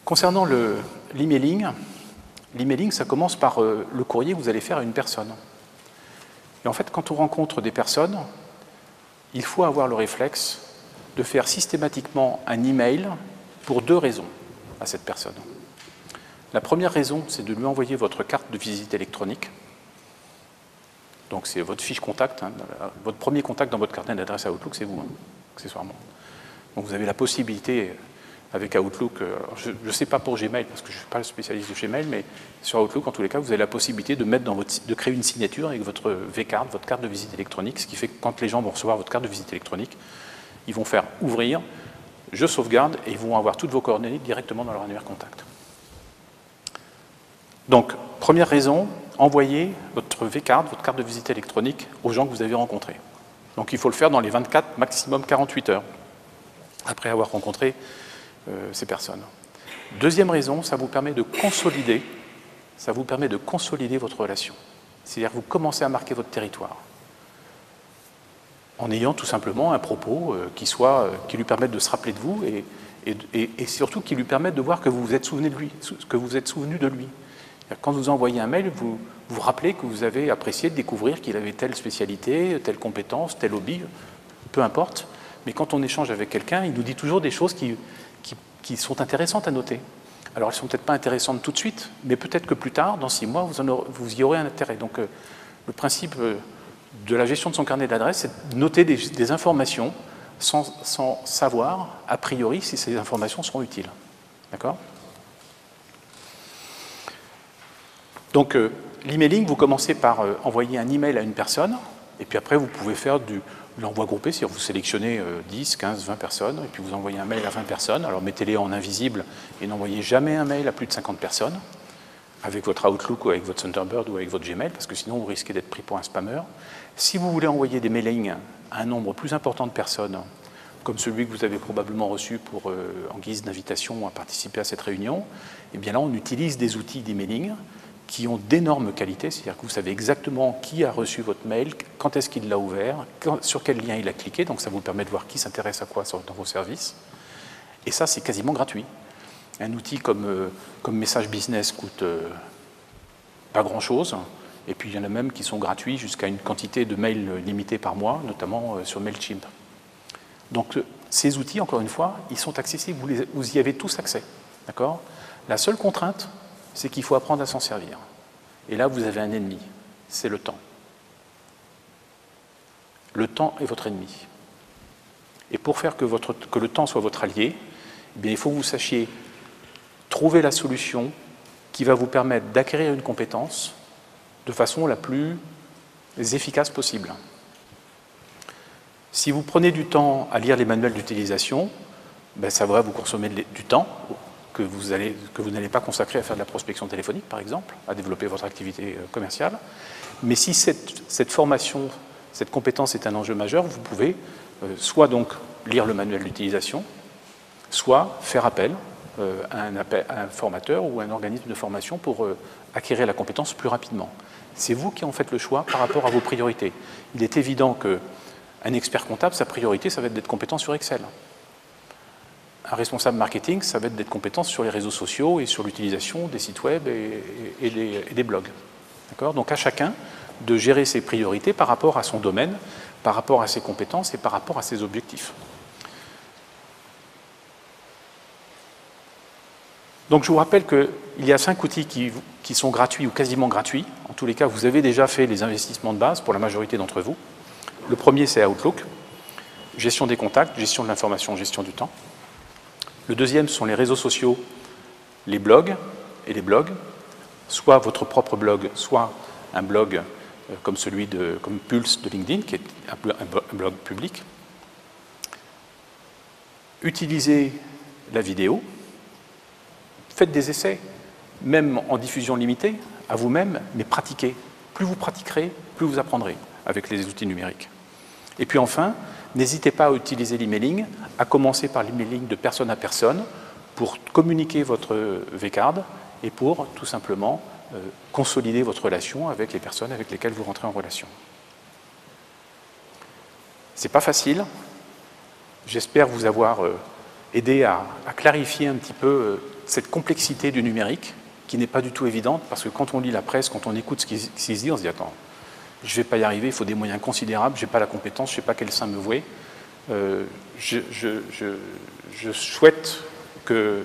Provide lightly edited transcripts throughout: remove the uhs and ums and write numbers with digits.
Concernant l'emailing, ça commence par le courrier que vous allez faire à une personne. Et en fait, quand on rencontre des personnes, il faut avoir le réflexe de faire systématiquement un email pour deux raisons à cette personne. La première raison, c'est de lui envoyer votre carte de visite électronique. Donc c'est votre fiche contact, hein, votre premier contact dans votre carnet d'adresse à Outlook, c'est vous, hein, accessoirement. Donc vous avez la possibilité, avec Outlook, je ne sais pas pour Gmail, parce que je ne suis pas le spécialiste de Gmail, mais sur Outlook, en tous les cas, vous avez la possibilité de mettre de créer une signature avec votre V-card, votre carte de visite électronique, ce qui fait que quand les gens vont recevoir votre carte de visite électronique, ils vont faire ouvrir, je sauvegarde, et ils vont avoir toutes vos coordonnées directement dans leur annuaire contact. Donc, première raison, envoyez votre V-card, votre carte de visite électronique, aux gens que vous avez rencontrés. Donc, il faut le faire dans les 24, maximum 48 heures, après avoir rencontré ces personnes. Deuxième raison, ça vous permet de consolider votre relation. C'est-à-dire que vous commencez à marquer votre territoire en ayant tout simplement un propos qui lui permette de se rappeler de vous et surtout qui lui permette de voir que vous vous êtes souvenu de lui, que vous êtes souvenu de lui. Quand vous envoyez un mail, vous vous rappelez que vous avez apprécié de découvrir qu'il avait telle spécialité, telle compétence, tel hobby, peu importe. Mais quand on échange avec quelqu'un, il nous dit toujours des choses qui sont intéressantes à noter. Alors, elles ne sont peut-être pas intéressantes tout de suite, mais peut-être que plus tard, dans 6 mois, vous y aurez un intérêt. Donc, le principe de la gestion de son carnet d'adresses, c'est de noter des informations sans savoir, a priori, si ces informations seront utiles. D'accord ? Donc, l'emailing, vous commencez par envoyer un email à une personne, et puis après, vous pouvez faire l'envoi groupé, c'est-à-dire vous sélectionnez 10, 15, 20 personnes, et puis vous envoyez un mail à 20 personnes. Alors, mettez-les en invisible et n'envoyez jamais un mail à plus de 50 personnes, avec votre Outlook ou avec votre Thunderbird ou avec votre Gmail, parce que sinon, vous risquez d'être pris pour un spammeur. Si vous voulez envoyer des mailings à un nombre plus important de personnes, comme celui que vous avez probablement reçu en guise d'invitation à participer à cette réunion, eh bien là, on utilise des outils d'emailing qui ont d'énormes qualités, c'est-à-dire que vous savez exactement qui a reçu votre mail, quand est-ce qu'il l'a ouvert, sur quel lien il a cliqué, donc ça vous permet de voir qui s'intéresse à quoi dans vos services. Et ça, c'est quasiment gratuit. Un outil comme Message Business coûte pas grand-chose, et puis il y en a même qui sont gratuits jusqu'à une quantité de mails limitée par mois, notamment sur MailChimp. Donc ces outils, encore une fois, ils sont accessibles, vous y avez tous accès. D'accord ? La seule contrainte, c'est qu'il faut apprendre à s'en servir. Et là, vous avez un ennemi, c'est le temps. Le temps est votre ennemi. Et pour faire que le temps soit votre allié, eh bien, il faut que vous sachiez trouver la solution qui va vous permettre d'acquérir une compétence de façon la plus efficace possible. Si vous prenez du temps à lire les manuels d'utilisation, ben, ça va vous consommer du temps que vous n'allez pas consacrer à faire de la prospection téléphonique, par exemple, à développer votre activité commerciale. Mais si cette formation, cette compétence est un enjeu majeur, vous pouvez soit donc lire le manuel d'utilisation, soit faire appel à un formateur ou un organisme de formation pour acquérir la compétence plus rapidement. C'est vous qui en faites le choix par rapport à vos priorités. Il est évident qu'un expert comptable, sa priorité, ça va être d'être compétent sur Excel. Un responsable marketing, ça va être d'être compétent sur les réseaux sociaux et sur l'utilisation des sites web et des blogs. D'accord ? Donc à chacun de gérer ses priorités par rapport à son domaine, par rapport à ses compétences et par rapport à ses objectifs. Donc je vous rappelle qu'il y a 5 outils qui sont gratuits ou quasiment gratuits. En tous les cas, vous avez déjà fait les investissements de base pour la majorité d'entre vous. Le premier, c'est Outlook. Gestion des contacts, gestion de l'information, gestion du temps. Le deuxième sont les réseaux sociaux, les blogs et les blogs, soit votre propre blog, soit un blog comme comme Pulse de LinkedIn, qui est un blog public. Utilisez la vidéo, faites des essais, même en diffusion limitée, à vous-même, mais pratiquez. Plus vous pratiquerez, plus vous apprendrez avec les outils numériques. Et puis enfin, n'hésitez pas à utiliser l'emailing, à commencer par l'emailing de personne à personne pour communiquer votre V-card et pour tout simplement consolider votre relation avec les personnes avec lesquelles vous rentrez en relation. C'est pas facile. J'espère vous avoir aidé à clarifier un petit peu cette complexité du numérique, qui n'est pas du tout évidente, parce que quand on lit la presse, quand on écoute ce qui se dit, on se dit « Attends, je ne vais pas y arriver, il faut des moyens considérables, je n'ai pas la compétence, je ne sais pas quel sein me vouer. » Je souhaite que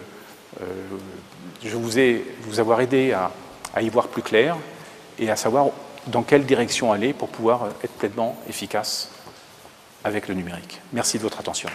je vous avoir aidé à y voir plus clair et à savoir dans quelle direction aller pour pouvoir être pleinement efficace avec le numérique. Merci de votre attention.